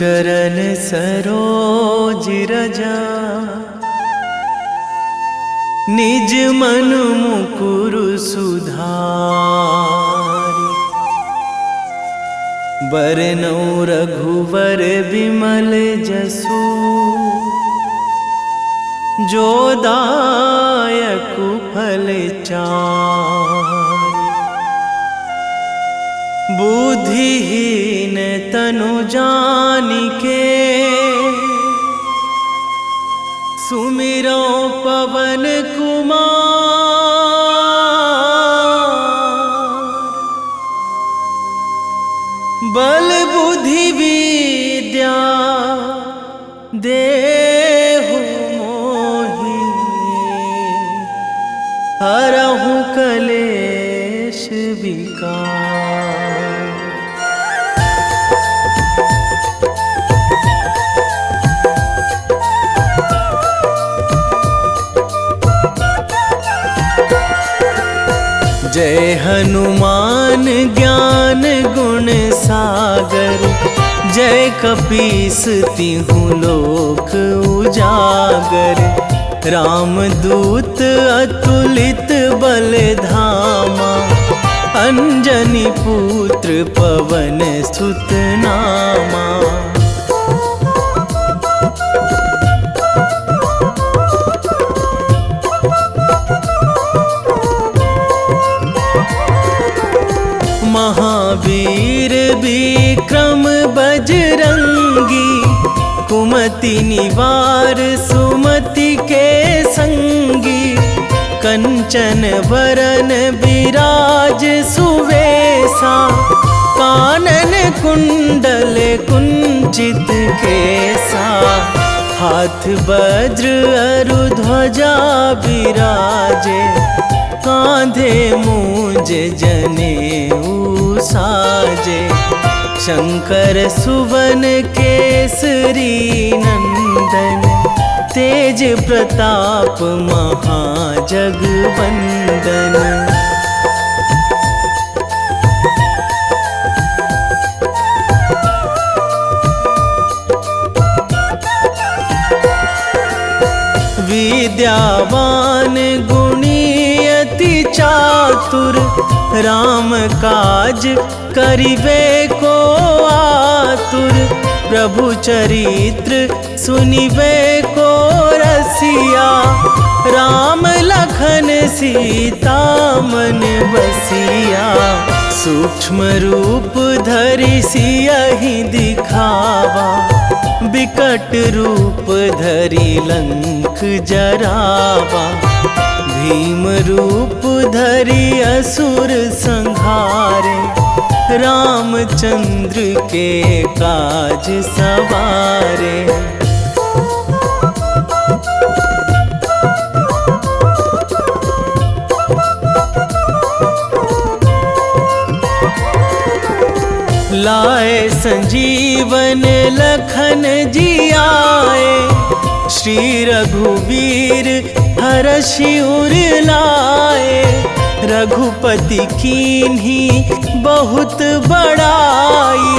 चरण सरोज रजा, निज मन मुकुर सुधारि। बरनौ रघुवर बिमल जसु, जो दायक फल चारि। बुद्धिहीन तनु जानिके, सुमिरो पवन कुमार। बल बुद्धि विद्या देहु मोहि, हरहु कलेश विकार। जय हनुमान ज्ञान गुण सागर, जय कपीस तिहु लोक उजागर। रामदूत अतुलित बल धामा, अंजनी पुत्र पवन सुत नामा। महावीर विक्रम बजरंगी, कुमति निवार सुमति के संगी। कंचन वरन विराज सुवेशा, कानन कुंडल कुंचित केसा। हाथ वज्र अरु ध्वजा विराजे, कांधे मूंज जनेऊ साजे। शंकर सुवन केसरी नंदन, तेज प्रताप महाजगवंदन। विद्यावान गुणी अति चातुर, राम काज करिबे को आतुर। प्रभु चरित्र सुनिबे को रसिया, राम लखन सीता मन बसिया। सूक्ष्म रूप धरि सियहि दिखावा, बिकट रूप धरि लंक जरावा। भीम रूप धरि असुर संहारे, रामचंद्र के काज सवारे। लाए संजीवन लखन जियाए, श्री रघुवीर हरषि उर लाए। रघुपति कीन्ही बहुत बड़ाई,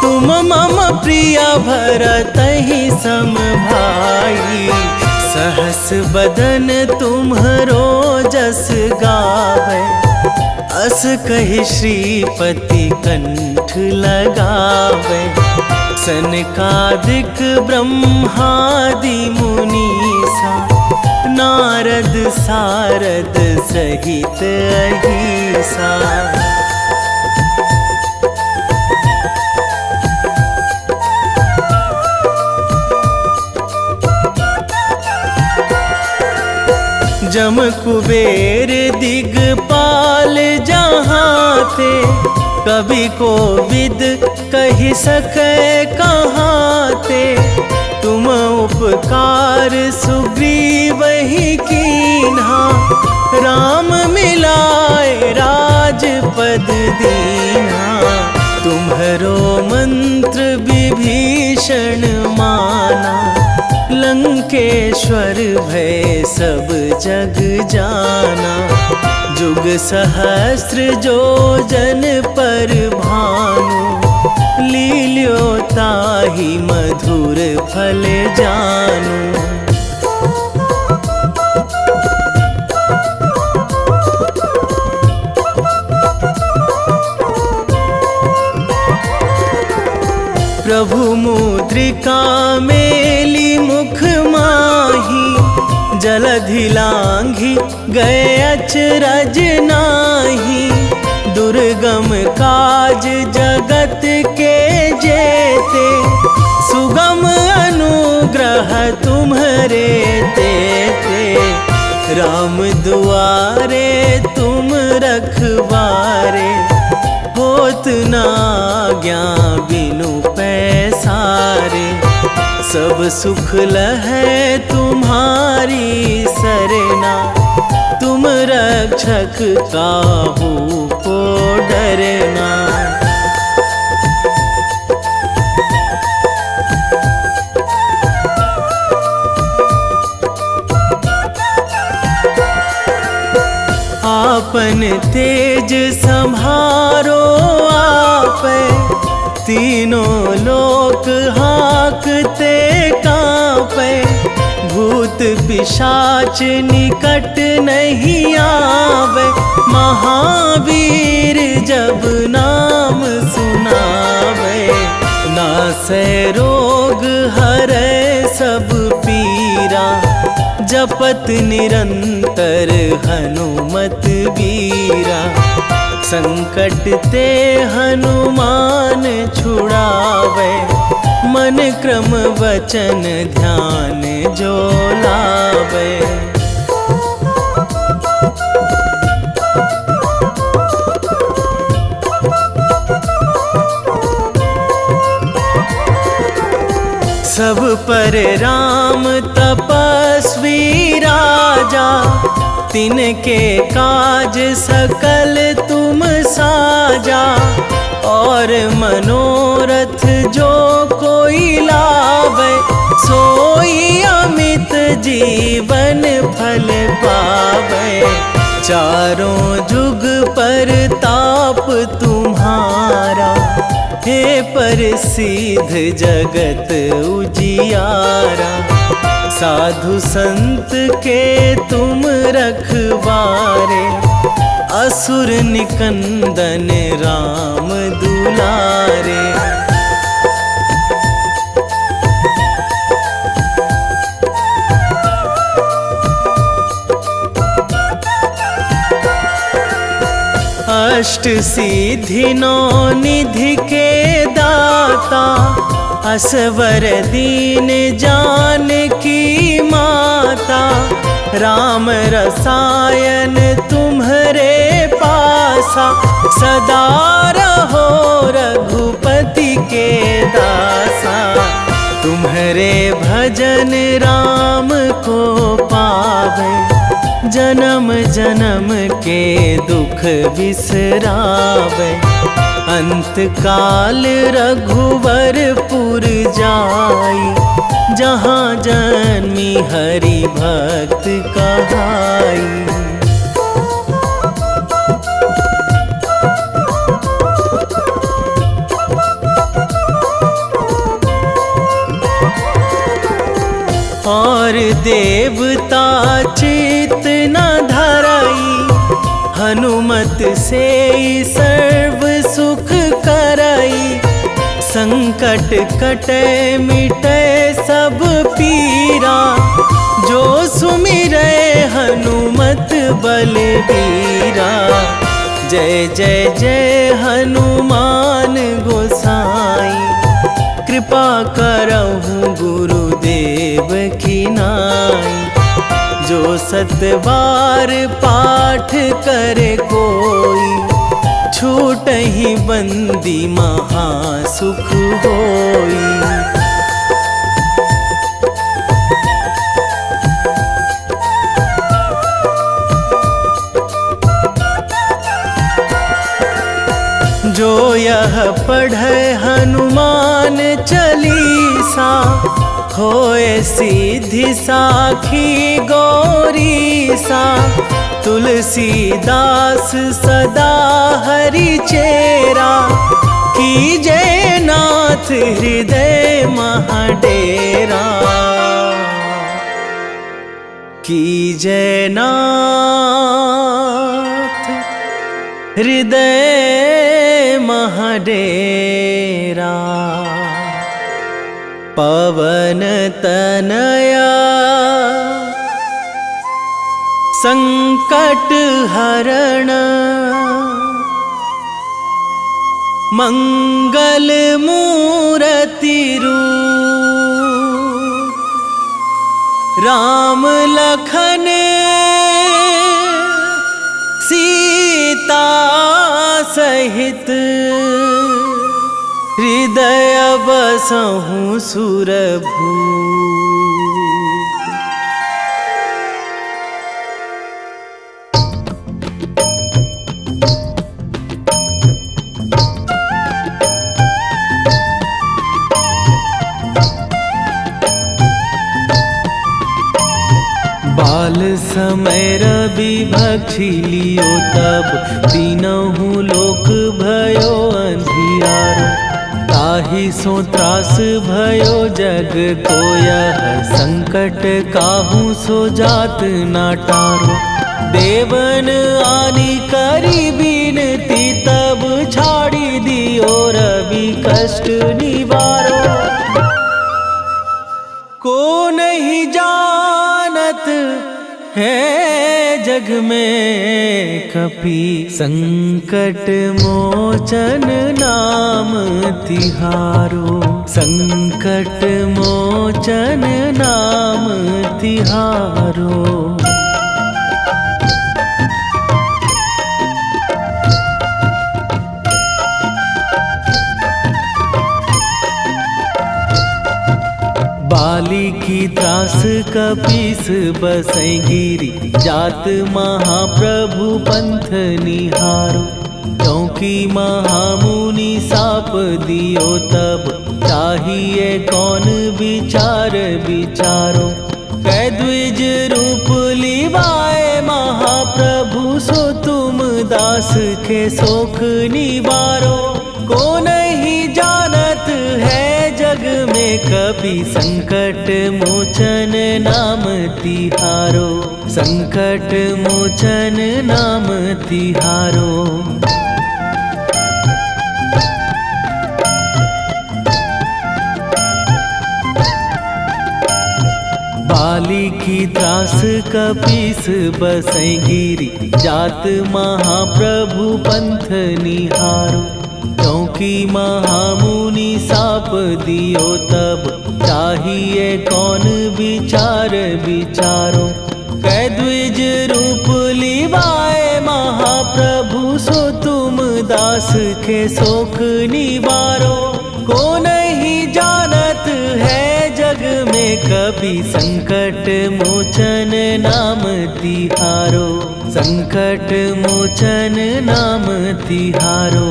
तुम मम प्रिय भरतहि सम भाई। सहस बदन तुम्हरो जस गावै, अस कहि श्रीपति कंठ लगावै। सनकादिक ब्रह्मादि मुनीसा, नारद सारद सहित अहिसा। जम कुबेर दिगपाल जहाँ थे, कवि कोविद कहि सकै कहाँ थे। तुम उपकार सुग्रीवहि कीन्हा, राम मिलाए राजपद दीन्हा। तुम्हरो मंत्र विभीषण माना, लंकेश्वर भय सब जग जाना। जुग सहस्त्र जो जन पर भानु, लील्यो ताहि मधुर फल जानू। प्रभु मुद्रिका मेली मुख माही, जलधि लांघी गए अचरज नाही। दुर्गम काज जगत के जेते, सुगम अनुग्रह तुम्हरे तेते। राम दुआरे तुम रखवारे, होत ना आज्ञा बिनु पैसारे। सब सुख लहै तुम्हारी सरना, तुम रक्षक काहू को डरना। आपन तेज संभारो आपै, तीनों लोक हाँकते कांपै। भूत पिशाच निकट नहीं आवे, महावीर जब नाम सुनावे। नासै रोग हरै सब पीरा, जपत निरंतर हनुमत बीरा। संकट ते हनुमान छुड़ावे, मन क्रम वचन ध्यान जो लावे। सब पर राम तपस्वी राजा, तिनके काज सकल तुम साजा। और मनोरथ जो कोई लावे, सोई अमित जीवन फल पावे। चारों जुग पर ताप तुम्हारा, हे प्रसिद्ध जगत उजियारा। साधु संत के तुम रखवारे, असुर निकंदन राम दुलारे। अष्ट सिद्धि नौ निधि के दाता, असवर दीन जानकी माता। राम रसायन तुम्हरे पासा, सदा रहो रघुपति के दासा। तुम्हरे भजन राम को पावे, जन्म जन्म के दुख बिसरावे। अंत काल रघुवरपुर जाई, जहाँ जन्मी हरि भक्त कहाई। और देवता चित न धराई, हनुमत से सर्व सुख कराई। संकट कटे मिटे सब पीरा, जो सुमिरै हनुमत बलबीरा। जय जय जय हनुमान गोसाई, कृपा करहु गुरुदेव की नाई। जो सतबार पाठ करे कोई, छूटहि बंदी महासुख होई। जो यह पढ़े हनुमान चालीसा, होए सिद्धि साखी गौरीसा। तुलसीदास सदा हरि चेरा, कीजे नाथ हृदय महाडेरा, कीजे नाथ हृदय महाडेरा। पवन तनया संकट हरण, मंगल मूर्ति रूप, राम लखन सीता सहित, हृदय बसहु सुरभूप। बाल समय रवि भक्षी लियो तब, तीनहु लोक भयो अंधियारो। ताहि सो त्रास भयो जग को यह, संकट काहू सो जात ना टारो। देवन आनी करी बिनती तब, छाड़ी दियो रवि कष्ट निवारो। को नहीं जानत है जग में कपि, संकट मोचन नाम तिहारो। संकट मोचन नाम तिहारो। बाली की त्रास कपीस बसै गिरी, जात महाप्रभु पंथ निहारो। क्योंकि महामुनि साप दियो तब, चाहिए कौन विचार विचारो। कै द्विज रूप लिवाए महाप्रभु, सो तुम दास के शोक निवारो। को नहीं जानत है जग में कपि, संकट मोचन नाम तिहारो। संकट मोचन नाम तिहारो। बाली की त्रास कपीस बसै गिरी, जात महाप्रभु पंथ निहारो। क्योंकि महामुनि साप दियो तब, चाहिए कौन विचार विचारो। कै द्विज रूप लिवाए महाप्रभु, सो तुम दास के शोक निवारो। को नहीं जानत है जग में कपि, संकट मोचन नाम तिहारो। संकट मोचन नाम तिहारो।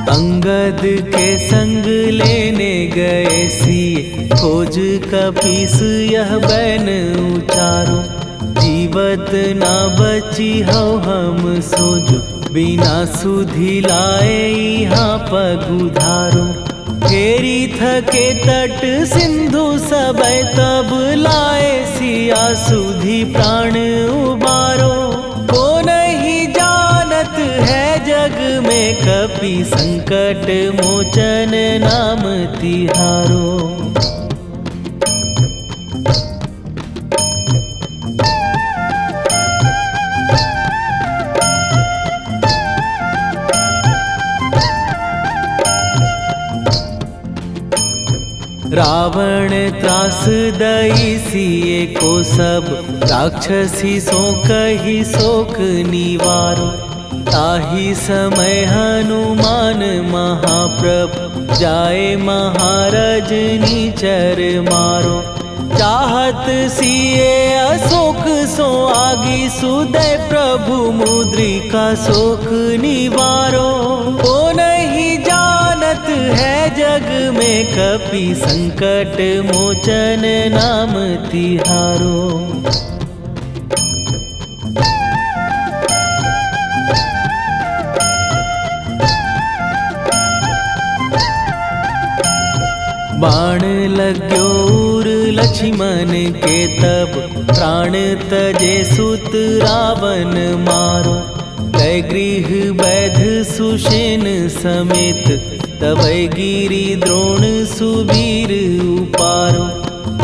अंगद के संग लेने गए सिए, खोज कपीस यह बैन उचारो। जीवत ना बची हो हम सोजो, बिना सुधि लाए यहाँ पगुधारो। फेरी थके तट सिंधु सबे, तब लाए सिया सुधि प्राण उबारो। को नहीं जानत है जग में कपि, संकट मोचन नाम तिहारो। रावण त्रास दई सिए को सब, राक्षसी सो कही शोक निवारो। ताहि समय हनुमान महाप्रभु, जाए महाराज नीचर मारो। चाहत सिए अशोक सो आगी, सुदय प्रभु मुद्रिका शोक निवारो। को नहीं जानत है जग में कपि संकट मोचन नाम तिहारो। बाण लग्यो उर लक्ष्मण के तब प्राण तजे सुत रावण मारो। कै गृह वैध सुषेण समेत तबै गिरि द्रोण सुबीर उपारो।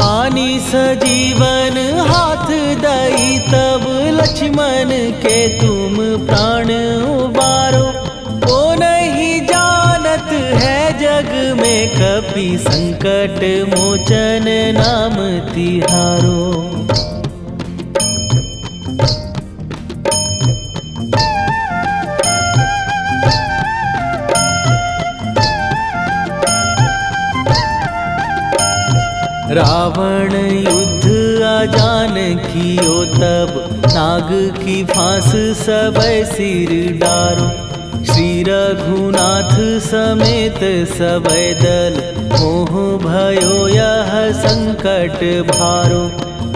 आनी सजीवन हाथ दई तब लक्ष्मण के तुम प्राण उबारो। ओ नहीं जानत है जग में कपि संकट मोचन नाम तिहारो। रावण युद्ध आजान कियो तब नाग की फांस सबै सिर डारो। श्री रघुनाथ समेत सबै दल मोह भयो यह संकट भारो।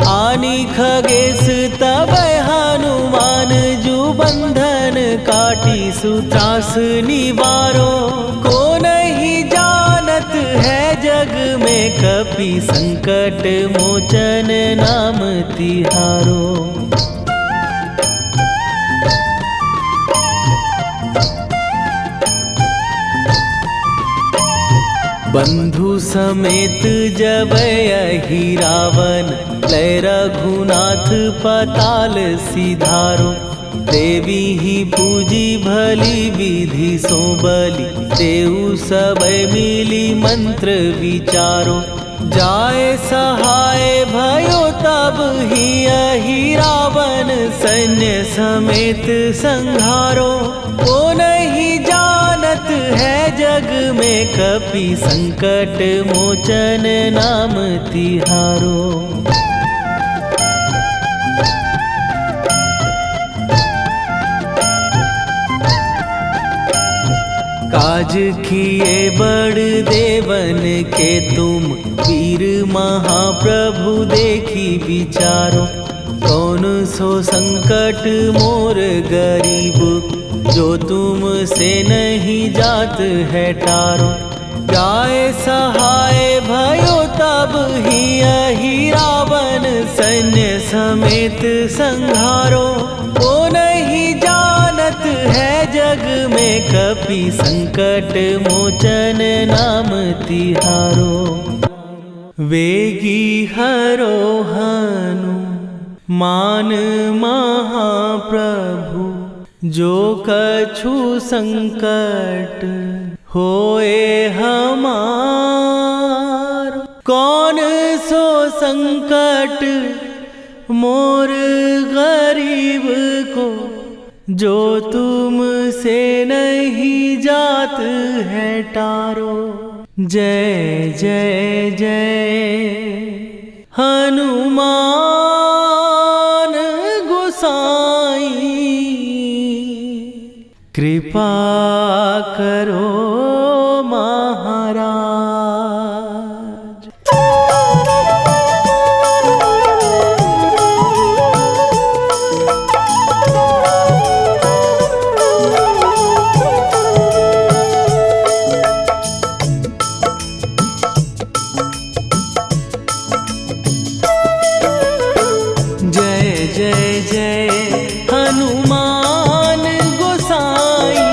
आनी खगेश तबै हनुमान जु बंधन काटी सुत्रास निवारो। को नहीं जानत है जग में कपि संकट मोचन नाम तिहारो। बंधु समेत जबै अहि रावण लय रघुनाथ पताल सिधारो। देवी ही पूजी भली विधि सो बलि तेउ सबै मिली मंत्र विचारो। जाय सहाय भयो तब ही अहि रावण सैन्य समेत संहारो। ओ नहीं जानत है जग में कपि संकट मोचन नाम तिहारो। काज किए बड़ देवन के तुम वीर महाप्रभु देखी विचारो। कौन सो संकट मोर गरीब जो तुम से नहीं जात है टारो। जाय सहाय भयो तब ही अहि रावण सैन्य समेत संहारो। ओ नहीं जानत है जग में कपि संकट मोचन नाम तिहारो। वेगी हरो हनु मान महाप्रभु जो कछु संकट होए हमार। कौन सो संकट मोर गरीब को जो तुम से नहीं जात है टारो। जय जय जय हनुमान गोसाई कृपा करो महाराज। जय जय हनुमान गोसाई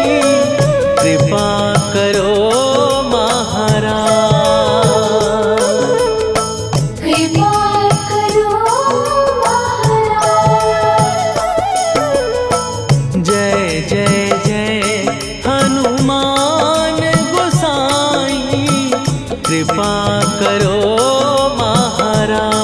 कृपा करो महाराज। कृपा करो महाराज। जय जय जय हनुमान गोसाई कृपा करो महाराज।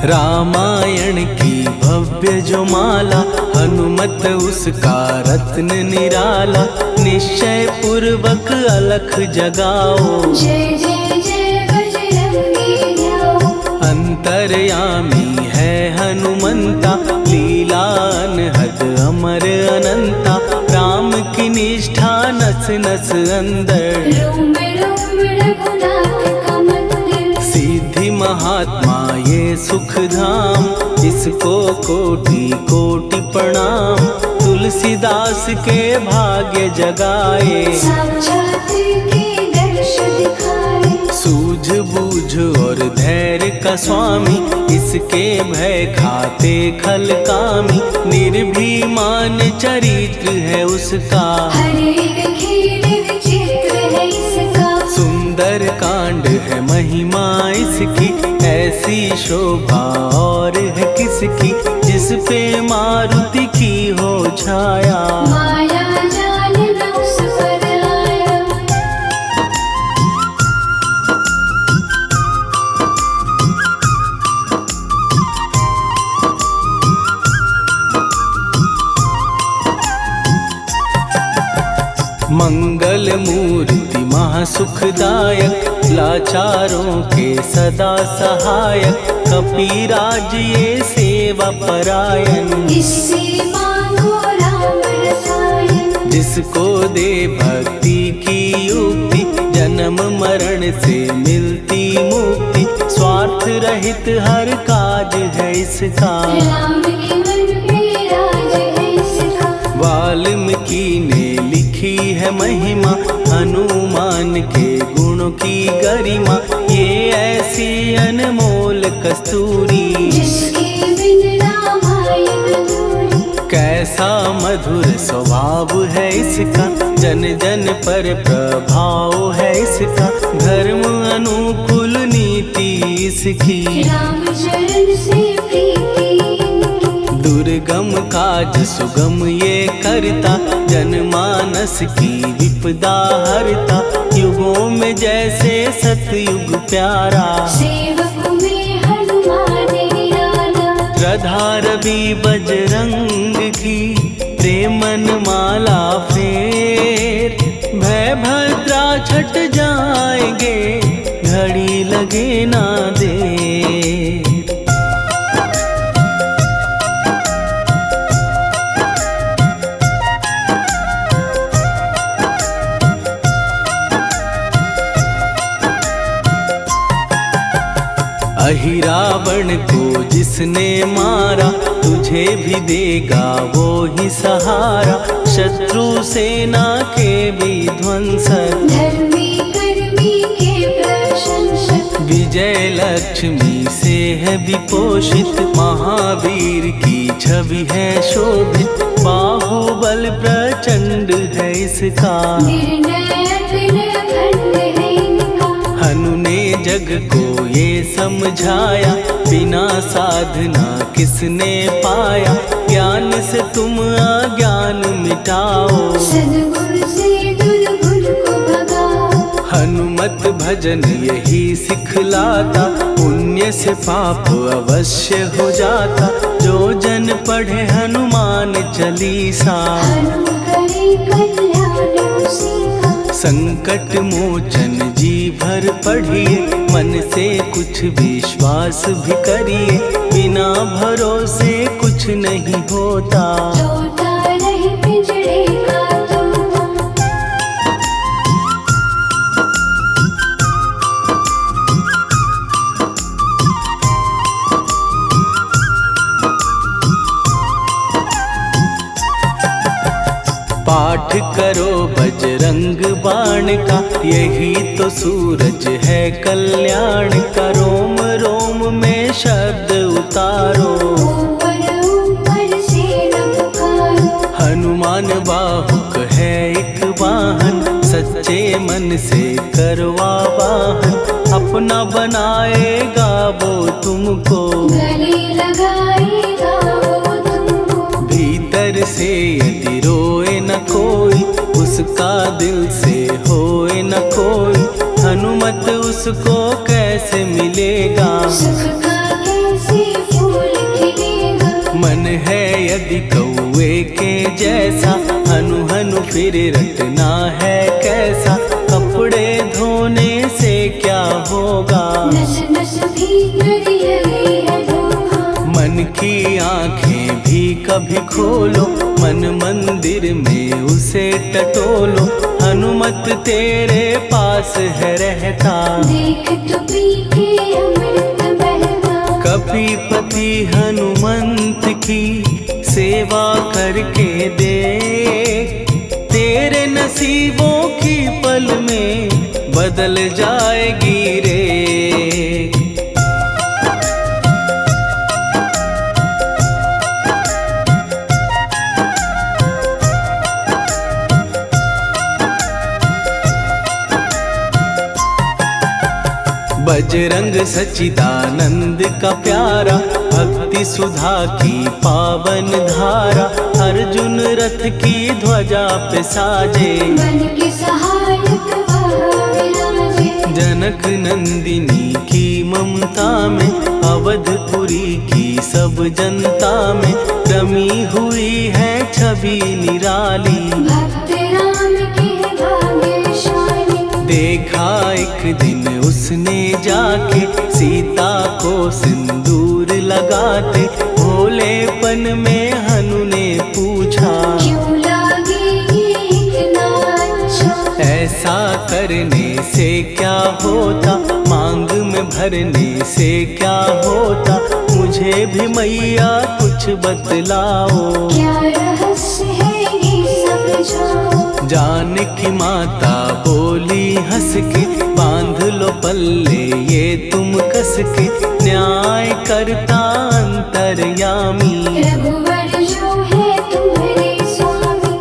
रामायण की भव्य जो माला, हनुमत उसका रत्न निराला। निश्चय पूर्वक अलख जगाओ, जय जय जय बजरंगी जाओ। अंतर्यामी है हनुमंता, लीला अनहद अमर अनंता। राम की निष्ठा नस नस अंदर, रोम रोम रघुनाथ का मंदिर। सिद्धि महात्मा ये सुख धाम, इसको कोटि कोटि प्रणाम। तुलसीदास के भाग्य जगाए, साक्षात के दर्श दिखाए। सूझबूझ और धैर्य का स्वामी, इसके भय खाते खल कामी। निर्भीमान चरित्र है उसका, हर एक खेल विचित्र है इसका। सुंदर कांड है महिमा इसकी। ऐसी शोभा और है किसकी, जिस पे मारुति की हो छाया। माया जाल न उस पर आया। मंगल मूर्ति महासुखदायक, लाचारों के सदा सहायक। कपिराज ये सेवा परायण, इससे मांगो राम रसायन। जिसको दे भक्ति की युक्ति, जन्म मरण से मिलती मुक्ति। स्वार्थ रहित हर काज है इसका, राम के मन पे राज है इसका। वाल्मीकि ने लिखी है महिमा, हनुमान के गुणों की गरिमा। ये ऐसी अनमोल कस्तूरी, जिसके बिन रामायण अधूरी। कैसा मधुर स्वभाव है इसका, जन जन पर प्रभाव है इसका। धर्म अनुकूल नीति इसकी, राम चरण से प्रीति इनकी। दुर्गम काज सुगम ये करता, जनमानस की विपदा हरता। युगों में जैसे सतयुग प्यारा, सेवक में हनुमान निराला। श्रद्धा रवि बजरंग की, प्रेमन माला फेर। भय भद्रा छट जाएंगे, घड़ी लगे ना देर। अहिरावण को जिसने मारा, तुझे भी देगा वो ही सहारा। शत्रु सेना के विध्वंसक, धर्मी कर्मी के प्रशंसक। विजय लक्ष्मी से है विपोषित, महावीर की छवि है शोभित। बाहुबल प्रचंड है इसका, निर्णय अखंड है इनका। हनु ने जग को ये समझाया, बिना साधना किसने पाया। ज्ञान से तुम अज्ञान मिटाओ, सद्गुण से दुर्गुण को भगाओ। हनुमत भजन यही सिखलाता, पुण्य से पाप अवश्य हो जाता। जो जन पढ़े हनुमान चालीसा, हनु करे कल्याण उसी का। संकट मोचन जी भर पढ़िए, मन से कुछ विश्वास भी करिए। बिना भरोसे कुछ नहीं होता, तोता रहे पिंजड़े का तोता। पाठ करो बजरंग बाण का, यही तो सूरज है कल्याण का। रोम रोम में शब्द उतारो, ऊपर ऊपर से न पुकारो। हनुमान बाहुक है एक वाहन, सच्चे मन से करवा वाहन। अपना बनाएगा वो तुमको, गले लगाएगा वो तुमको। भीतर से यदि रोए न कोई, उसका दिल से होए न कोई। हनुमत उसको कैसे मिलेगा, सुख का कैसे जैसा, हनु हनु फिर रटना है कैसा, कपड़े धोने से क्या होगा, नस नस भीतर यही है धोखा। मन की आंखें भी कभी खोलो, मन मंदिर में उसे टटोलो, हनुमत तेरे पास है रहता, देख तो पी के अमृत बहता। कपीपति हनुमंत की सेवा करके दे, तेरे नसीबों की पल में बदल जाएगी रे। बजरंग सच्चिदानंद का प्यारा, भक्ति सुधा की पावन धारा, अर्जुन रथ की ध्वजा पे साजे, मन के सहायक वह विराजे। जनक नंदिनी की ममता में, अवधपुरी की सब जनता में, रमी हुई है छवि निराली, भक्त राम के भाग्यशाली। देखा एक दिन उसने जाके, सीता को सिंदूर लगाते, भोलेपन में हनु ने पूछा, क्यों लागे ये इतना अच्छा। ऐसा करने से क्या होता, मांग में भरने से क्या होता, मुझे भी मैया कुछ बतलाओ, क्या रहस्य है ये समझाओ। जानकी माता बोली हंस के, बांध लो पल्ले ये तुम कस के, न्याय करता अंतर्यामी, रघुवर जो है तुम्हारे स्वामी।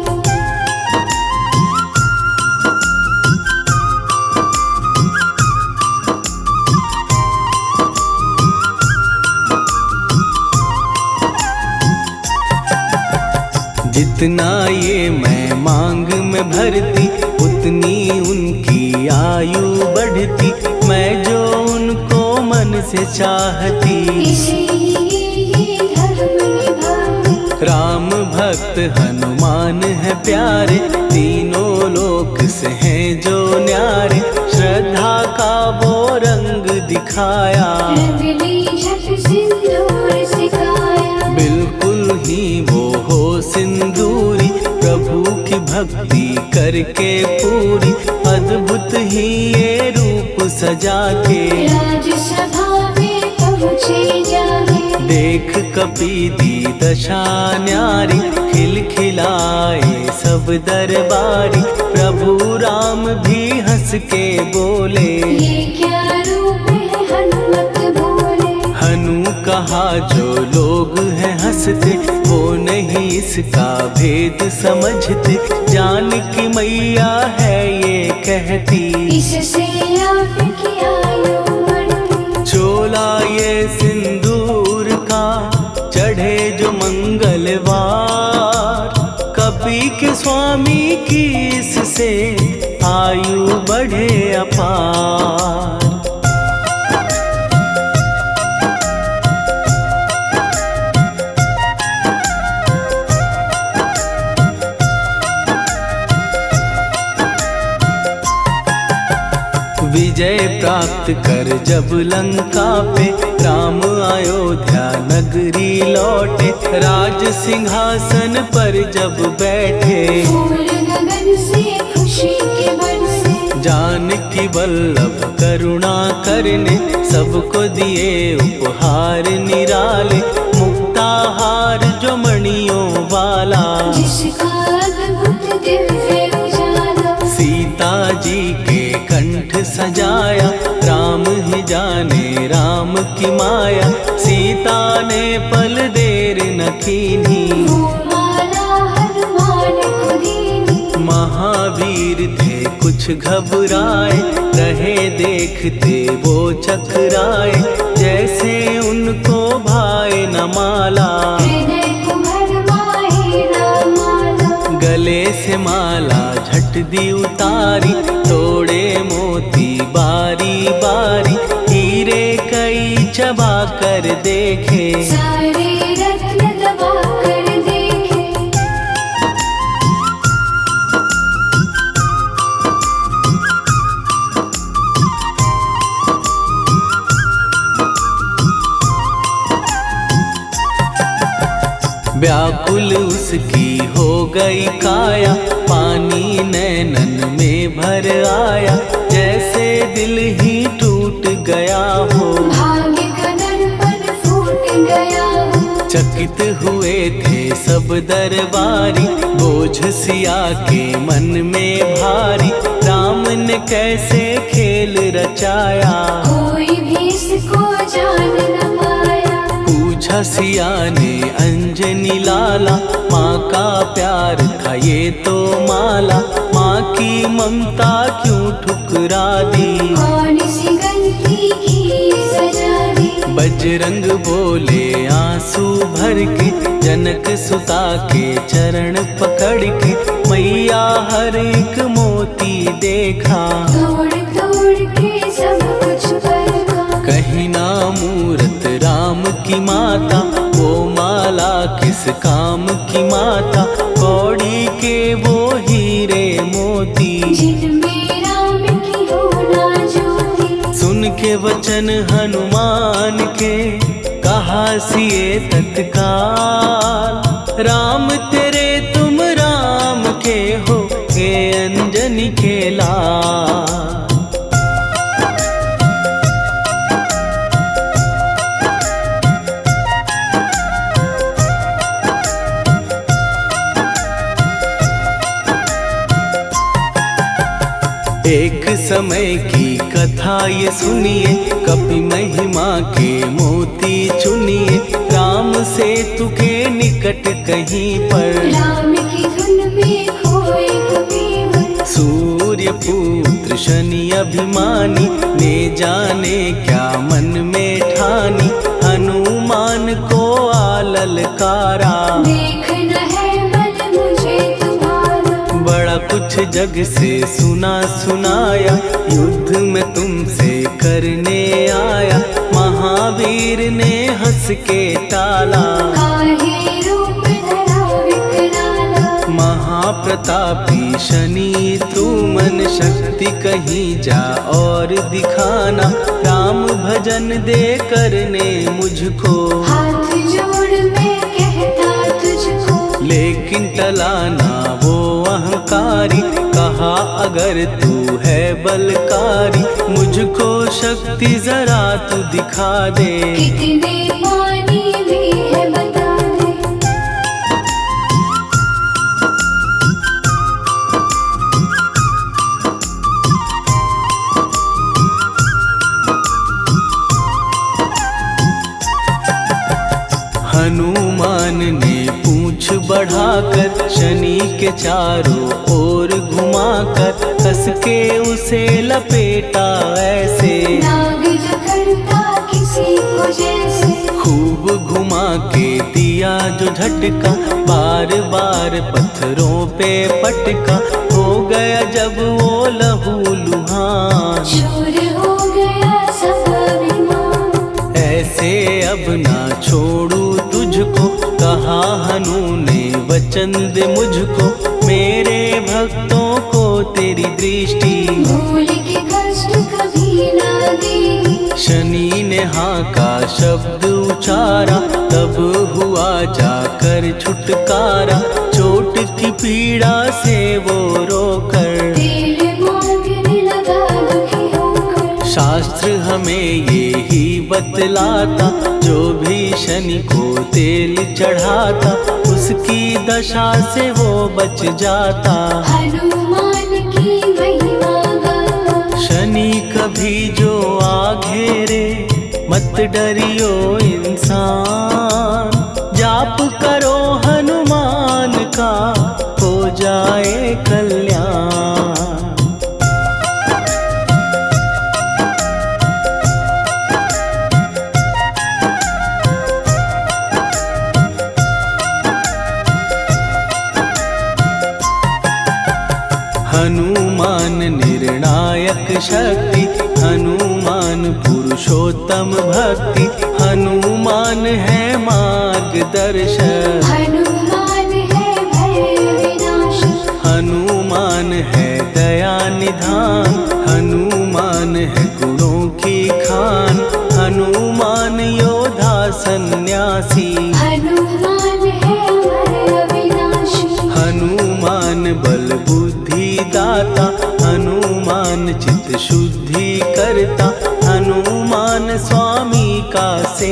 जितना ये मैं मांग में भरती, उतनी उनकी आयु बढ़ती, मैं जो उनको मन से चाहती, इसलिए धर्म निभाती। राम भक्त हनुमान है प्यारे, तीनों लोक से हैं जो न्यारे, श्रद्धा का वो रंग दिखाया, रंगली झट सिंदूर सिखाया। बिल्कुल ही वो हो सिंदूरी, प्रभु की भक्ति करके पूरी, अद्भुत ही ये रूप सजा के, राजसभा में पहुँचे जाके। देख कपी दी दशा न्यारी, खिलखिलाए सब दरबारी, प्रभु राम भी हंस के बोले, ये क्या रूप है हनुमत बोले। हनु कहा जो लोग हैं हंसते, वो नहीं इसका भेद समझते, जानकी मैया है ये कहती, इससे आपकी आयु बढ़ती। चोला ये सिंदूर का चढ़े जो मंगलवार, कपी के स्वामी की इससे आयु बढ़े अपार। विजय प्राप्त कर जब लंका पे, राम अयोध्या नगरी लौटे, राज सिंहासन पर जब बैठे, फूल गगन से खुशी के बरसे। जानकी वल्लभ करुणा करने, सबको दिए उपहार निराले, मुक्ताहार जो मणियों वाला, जिसका अद्भुत दिव्य उजाला। सीता जी के कंठ सजाया, राम ही जाने राम की माया, सीता ने पल देर न कीन्ही, वो माला हनुमान को दीनी। महावीर थे कुछ घबराए, रहे देखते वो चकराए, जैसे उनको भाए न माला, हृदय को भरमाए रामाला। गले से माला झट दी उतारी, तोड़े मोती बारी बारी, हीरे कई चबा कर देखे, सारे रत्न दबा कर देखे। व्याकुल उसकी हो गई काया, पानी नैनन में भर आया, जैसे दिल ही टूट गया हो। भाग्य का दर्पण फूट गया हो। चकित हुए थे सब दरबारी, बोझ सिया के मन में भारी, राम ने कैसे खेल रचाया, कोई भी इसको जान न पाया। पूछा सिया ने अंजनी लाला, माँ का प्यार था ये तो माला, माँ की ममता क्यों ठुकरा दी, कौन सी गलती की सजा दी। बजरंग बोले आंसू भर के, जनक सुता के चरण पकड़ के, मैया हर एक मोती देखा, तोड़ तोड़ के सब कुछ परखा। कहीं ना मूरत राम की माता, वो माला किस काम की माता, कौड़ी के वो हीरे मोती, जिनमें राम की हो ना ज्योति। सुन के वचन हनुमान के, कहा सिए तत्काल, राम तेरे तुम राम के हो, हे अंजनी के लाल। एक समय की कथा ये सुनिए, कपि महिमा के मोती चुनिए, राम सेतु के निकट कहीं पर, राम की धुन में खोए कबीर। सूर्य पुत्र शनि अभिमानी, ने जाने क्या मन में ठानी, हनुमान को आललकारा, देखना है बल मुझे तुम्हारा। बड़ा कुछ जग से सुना सुनाया, युद्ध में तुमसे करने आया, महावीर ने हंस के टाला, काहे रूप धरा विकराला। महाप्रतापी शनि तू मन शक्ति कहीं जा और दिखाना, राम भजन दे करने मुझको, हाथ जोड़ मैं कहता तुझको। लेकिन टलाना वो अहंकारी, कहा अगर तू है बलकारी, मुझको शक्ति जरा तू दिखा दे, कितने पानी भी है बता दे। हनुमान ने पूंछ बढ़ाकर, शनि के चारों ओर घुमाकर, कस के उसे लपेटा ऐसे, नाग जो करता किसी को जैसे। खूब घुमा के दिया जो झटका, बार बार पत्थरों पे पटका, हो गया जब वो लहू लुहान, चूर हो गया सब अभिमान। ऐसे अब ना छोड़ू तुझको, कहा हनु ने वचन दे मुझको, मेरे भक्तों को तेरी दृष्टि, भूल के कष्ट कभी ना देगी। शनि ने हाँ का शब्द उचारा, तब हुआ जाकर छुटकारा, चोट की पीड़ा से वो रोकर, तेल मांगने लगा दुखी होकर। शास्त्र हमें ये ही बतलाता, जो भी शनि को तेल चढ़ाता, उसकी दशा से वो बच जाता, हनुमान की महिमा गाता। शनि कभी जो आ घेरे, मत डरियो इंसान, जाप करो हनुमान का, हो जाए कल्याण। हनुमान निर्णायक शक्ति, हनुमान पुरुषोत्तम भक्ति, हनुमान है मार्गदर्शक, हनुमान है भय विनाशक। हनुमान है दया निधान, हनुमान है गुणों की खान, हनुमान योद्धा सन्यासी, हनुमान है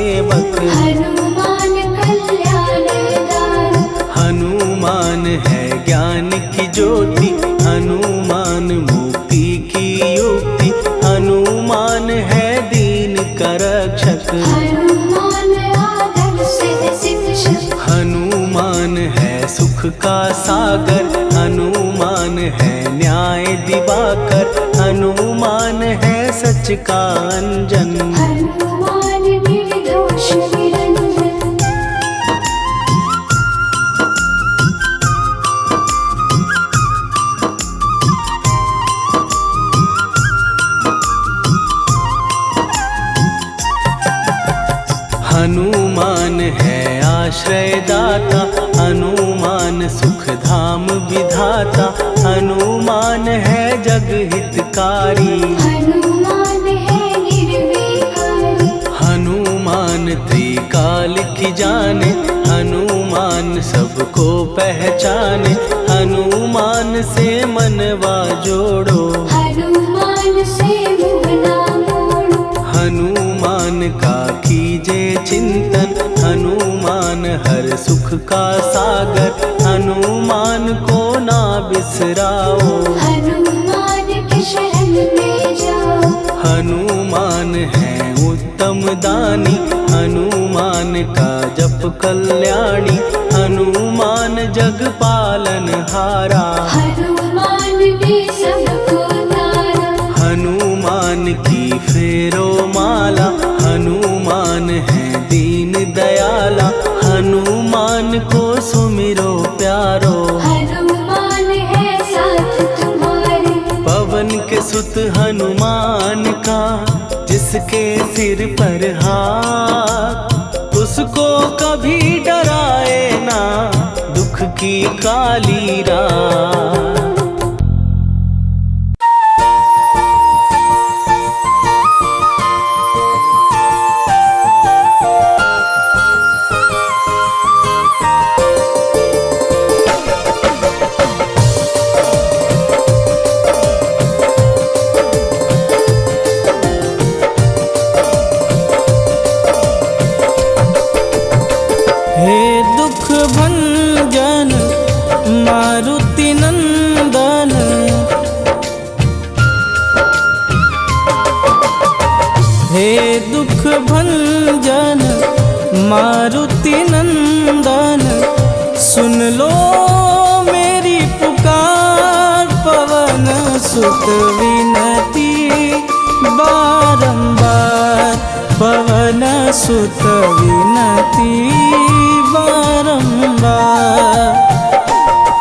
सेवक। हनुमान कल्याण दायक, हनुमान है ज्ञान की ज्योति, हनुमान मुक्ति की युक्ति, हनुमान है दीन का रक्षक। हनुमान आदर्श शिक्षक, हनुमान है सुख का सागर, हनुमान है न्याय दिवाकर, हनुमान है सच का अंजन। हनुमान निर्दोष निरंजन, हनुमान है आश्रय दाता, हनुमान सुख धाम विधाता, हनुमान है जग हितकारी। हनुमान है निर्विकारी, हनुमान त्रिकाल की जाने, हनुमान सबको पहचाने, हनुमान से मनवा जोड़ो। हनुमान से मुँह ना मोड़ो, हनुमान का कीजे चिंतन, हनुमान हर सुख का सागर, हनुमान को ना बिसराओ। हनुमान के शरण में जाओ। हनुमान है उत्तम दानी, हनुमान का जप कल्याणी, हनुमान जग पालन हारा। हनुमान ने सबको तारा, हनुमान की फेरो माला, हनुमान है दीन दयाला, हनुमान को सुमिरो प्यारो। हनुमान है साथ तुम्हारे, पवन के सुत हनुमान का, जिसके सिर पर हाथ, उसको कभी डराए ना दुख की काली रात। हे दुख भंजन मारुति नंदन, हे दुख भंजन मारुति नंदन, सुन लो मेरी पुकार, पवन सुत विनती बारंबार, पवन सुत विनती बारंबार।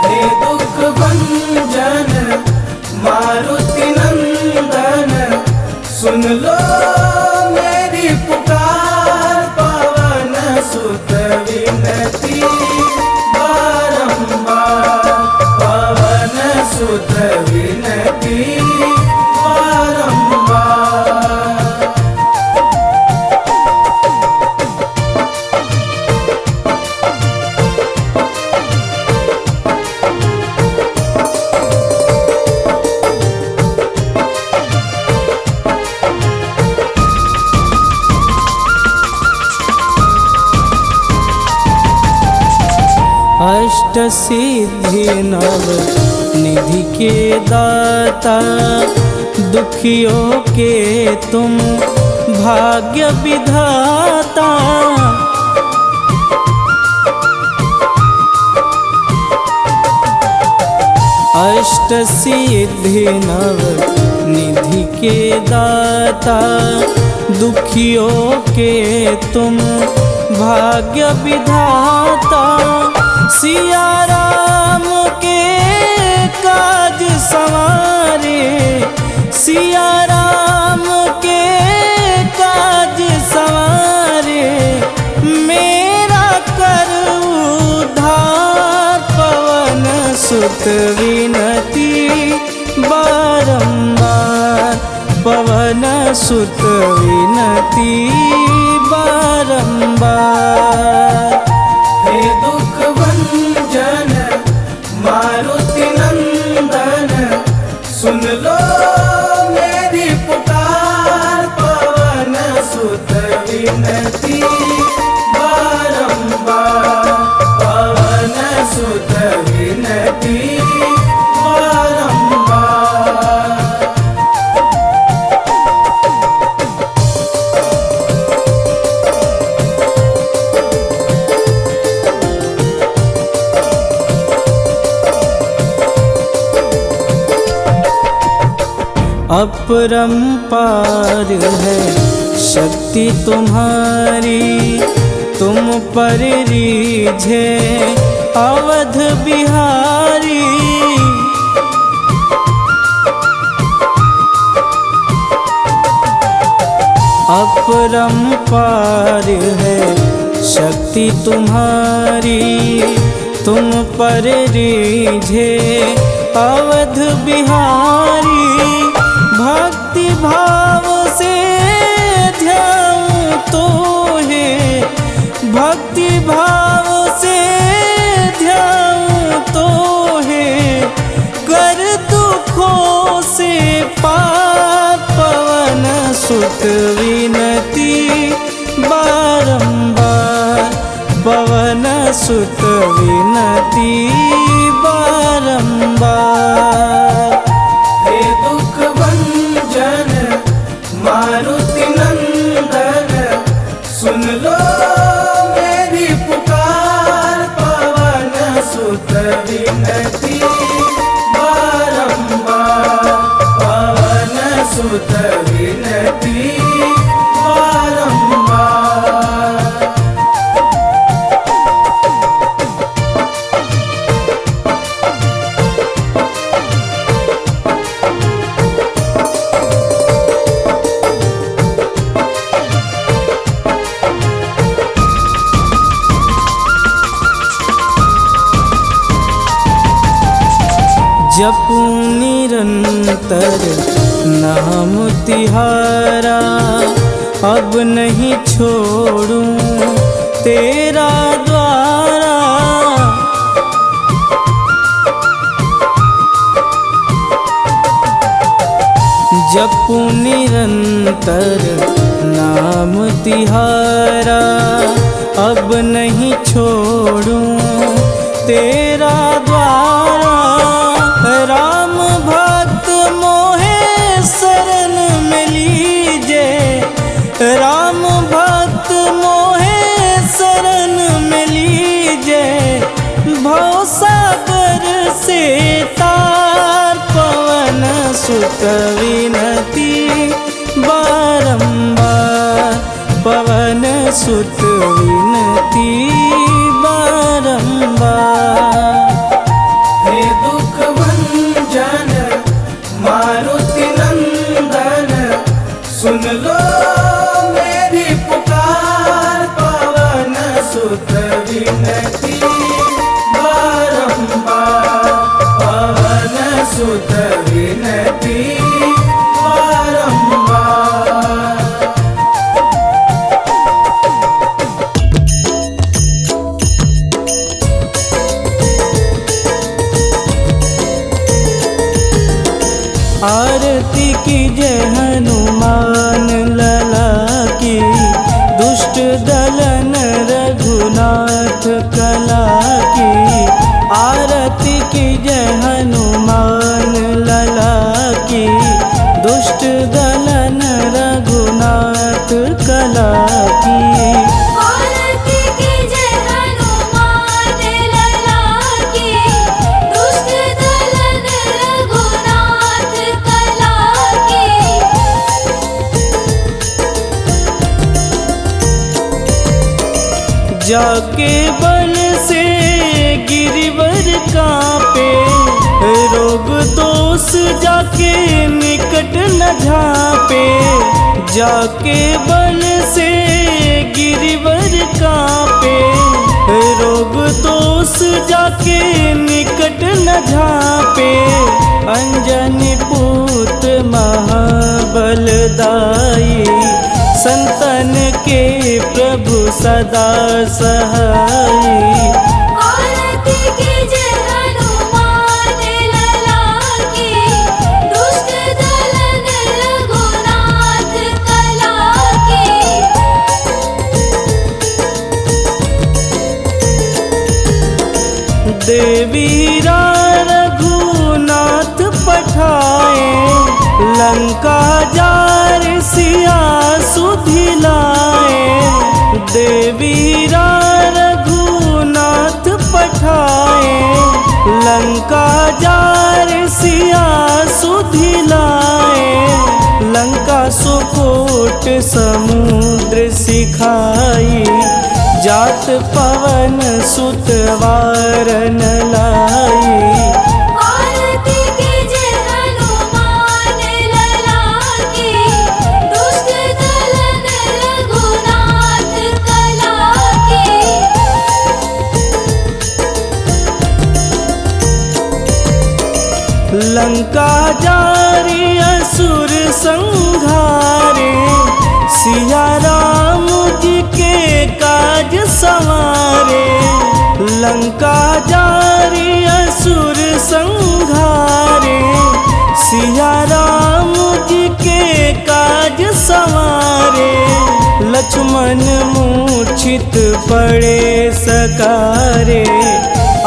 हे दुख भंजन मारुति नंदन, सुन लो मेरी पुकार, पवन सुत विनती बारंबार, पवन सुत विनती बारंबार। अष्ट सिद्धि नव निधि के दाता, दुखियों के तुम भाग्य विधाता। अष्ट सिद्धि नव निधि के दाता, दुखियों के तुम भाग्य विधाता। सिया राम के काज संवारे, सिया राम के काज संवारे, मेरा कर उद्धार, पवन सुत विनती बारंबार, पवन सुत विनती बारंबार। हे दुख भंजन मारुति नंदन, सुन लो मेरी पुकार, पवन सुत विनती अपरंपार है शक्ति तुम्हारी, तुम पर रीझे अवध बिहारी। अपरंपार है शक्ति तुम्हारी, तुम पर रीझे अवध बिहारी। भक्ति भाव से ध्याऊं तो है, भक्ति भाव से ध्याऊं तो है, कर दुखों से पार पवन सुत विनती बारंबार, पवन सुत विनती बारंबार। हे दुख भंजन मारुति नंदन, सुन लो मेरी पुकार, पवन सुत विनती बारंबार, पवन सुत विनती बारंबार। जपूं निरंतर नाम तिहारा, अब नहीं छोड़ूं तेरा द्वारा। जपूं निरंतर नाम तिहारा, अब नहीं छोड़ूं तेरा द्वारा। राम भक्त मोहे शरण में लीजे, राम भक्त मोहे शरण में लीजे। भवसागर से तार पवन सुत विनती बारंबार, पवन सुत विनती बारंबार। हे दुख भंजन मारुति नंदन, सुन लो मेरी पुकार, पवन सुत विनती बारंबार, पवन सुत विनती बारंबार। आरती की जय हनुमान लला की, दुष्ट दलन रघुनाथ कला की। आरती की जय हनुमान लला की, दुष्ट दलन रघुनाथ कला की। आरती की जय हनुमान लला की, दुष्ट दलन रघुनाथ कला की। जाके बल से गिरिवर कांपे, रोग दोष जाके निकट न झांपे। जाके बल से गिरिवर कांपे, रोग दोष जाके निकट न झांपे। अंजनी पुत्र महाबलदाई, संतन के प्रभु सदा सहाई। आरती की जय हनुमान लला की, दुष्ट दलन रघुनाथ कला की। देवीरा रघुनाथ पठाए, लंका जार सिया सुधिलाए। देवीरा रघुनाथ पठाए, लंका जार सिया सुधिलाए, लंका सुकोट समुद्र सिखाई, जात पवन सुत वारन लाई। आरती कीजे हनुमान लला की, दुष्ट दलन रघुनाथ कला की। लंका जारी असुर संघारे, सिया राम जी के काज संवारे। लंका जारी असुर संघारे, सिया राम जी के काज संवारे। लक्ष्मण मूर्छित पड़े सकारे,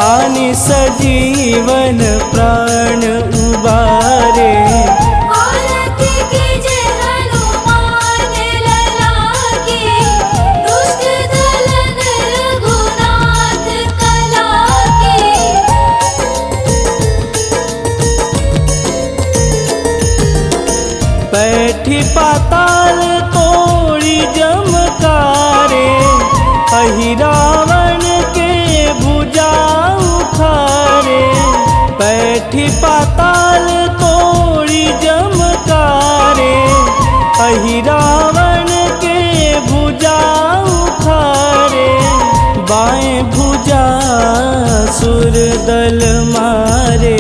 आनि सजीवन प्राण उबारे। आरती कीजे हनुमान लला की, दुष्ट दलन रघुनाथ कला की। बैठी पाताल तोड़ी जमकारे, अहि रावण के भुजा उखारे। बैठी पाताल तोड़ी जमकारे, अहि रावण के भुजा उखारे। बाएं भुजा सुर दल मारे,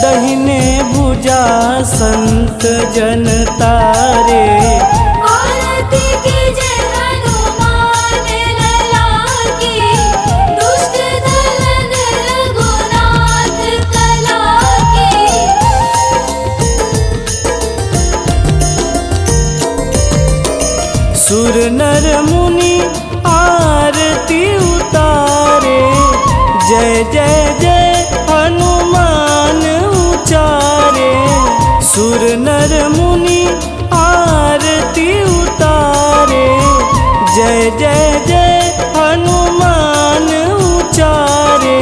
दहिने भुजा संत जन तारे। आरती कीजे हनुमान लला की, दुष्ट दलन रघुनाथ कला की। सुर नर मुनि आरती उतारे, जय जय जय हनुमान उचारे। सुर नर मुनि आरती उतारे, जय जय जय हनुमान उचारे।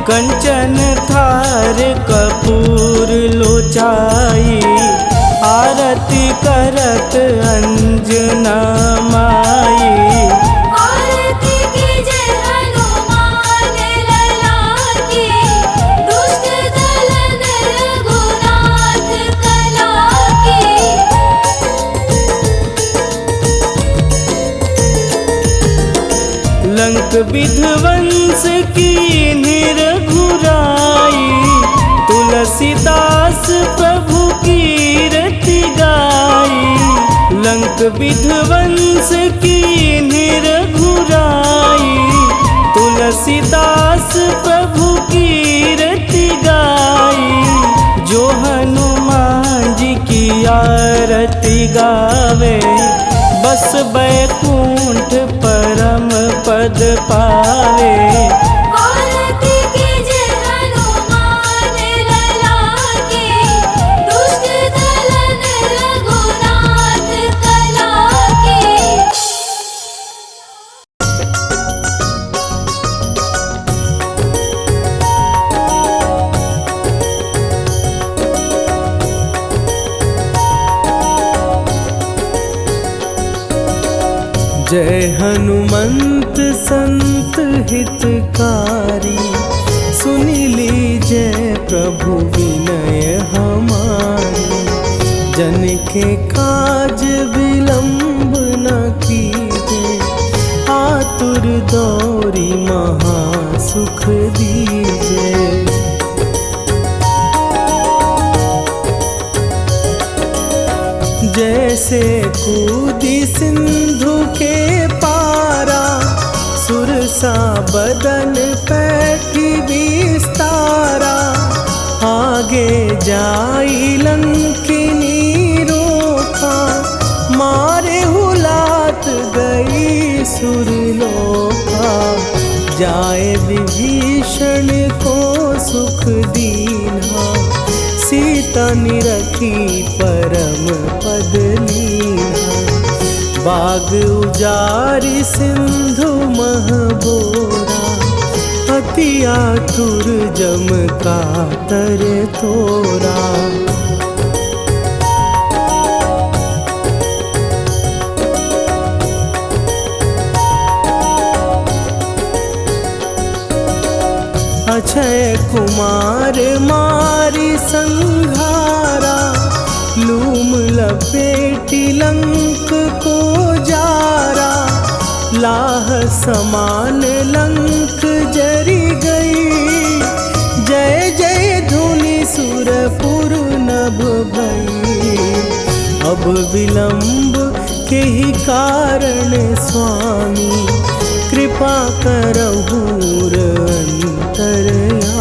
कंचन थार कपूर लोचाई, आरती करत अंजना माई। आरती कीजे हनुमान लला की, दुष्ट दलन रघुनाथ कला की। लंक विध्वंस की निरघुराई, तुलसीदास प्रभु कीरति गाई। लंक विध्वंस की निरघुराई, तुलसीदास प्रभु कीरति गाई। जो हनुमान जी की आरती गावे, बस बैकुंठ परम पद पावे। आरती कीजे हनुमान लला की, दुष्ट दलन रघुनाथ कला की। जय हनुमंत संत हितकारी, सुनि लीजय प्रभु विनय हमारी। जन के काज विलंब न कीजे, आतुर दौरी महासुख दीजे। जैसे कूदी सिंधु के पारा, सुरसा बदन पैठी विस्तारा। आगे जाई लंकिनी रोका, मारे हुलात गई सुरलोका। जाए विभीषण को सुख दीना, सीता निरखी परम पद लीना। बाग उजारि सिंधु महबोरा, अति आतुर जम का तर तोरा। अक्षय कुमार मारी संघारा, लूम लपेटी लंक को जारा। लाह समान लंक जरी गई, जय जय धुनि सुरपुर नभ भई। अब विलंब के ही कारण स्वामी, कृपा करहु अंतरयामी।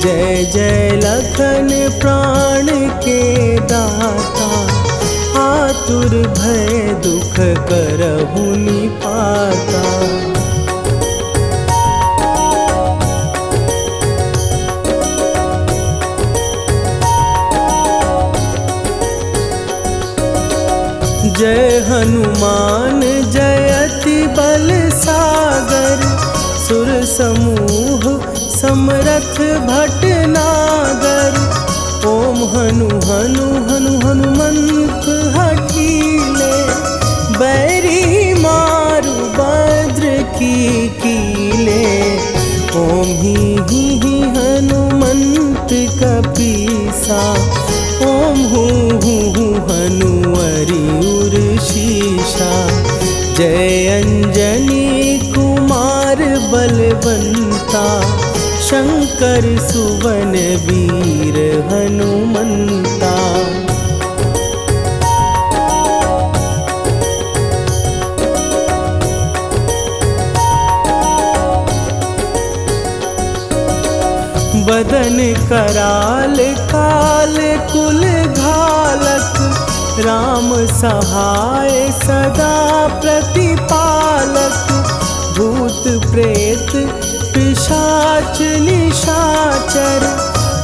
जय जय लखन प्राण के दाता, आतुर भय दुख करहु निपाता। जय हनुमान जयति बल सागर, सुर समूह समरथ भटनागर। ओम हनु हनु हनु हनुमंत हठीले, बैरी मारु भद्र की कीले। ओम ही हनुमंत कपीसा, ओम हूँ हनुवरि उर शीशा। जय अंजनी कुमार बलवंता, शंकर सुवन वीर हनुमंता। बदन कराल काल कुल घालक, राम सहाय सदा प्रतिपालक। भूत प्रेत पिशाच निशाचर,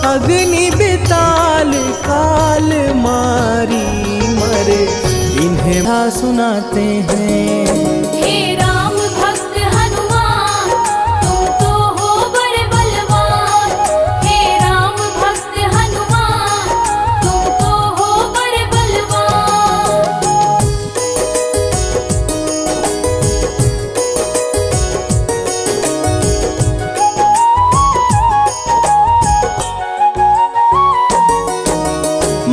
अग्नि बिताल काल मारी मर। इन्हें सुनाते हैं हे राम भक्त हनुमान, तुम तो हो बड़े बलवान। हे राम भक्त हनुमान, तुम तो हो बड़े बलवान।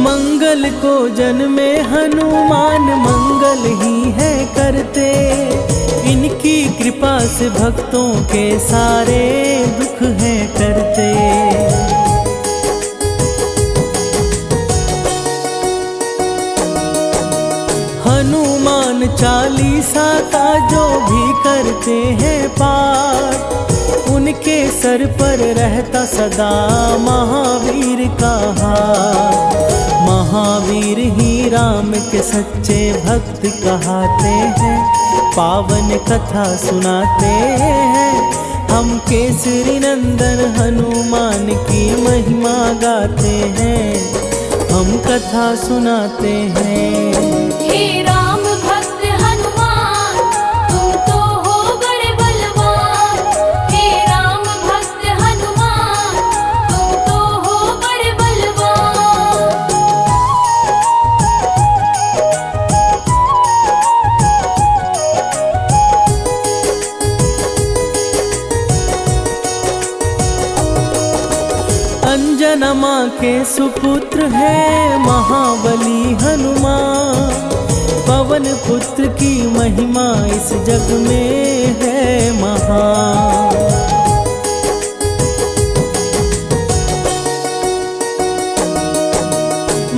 मंगल को जन्मे हनुमान, मंगल ही है करते। इनकी कृपा से भक्तों के सारे दुख हैं करते। हनुमान चालीसा का जो भी करते हैं पाठ, उनके सर पर रहता सदा महावीर का हाथ। महावीर ही राम के सच्चे भक्त कहाते हैं, पावन कथा सुनाते हैं। हम केसरी नंदन हनुमान की महिमा गाते हैं, हम कथा सुनाते हैं। हे राम भक्त हनुमान, तुम तो हो बड़े बलवान। हे राम भक्त हनुमान, तुम तो हो बड़े बलवान। अंजना माँ के सुपुत्र है महाबली हनुमान। पवन पुत्र की महिमा इस जग में है महान।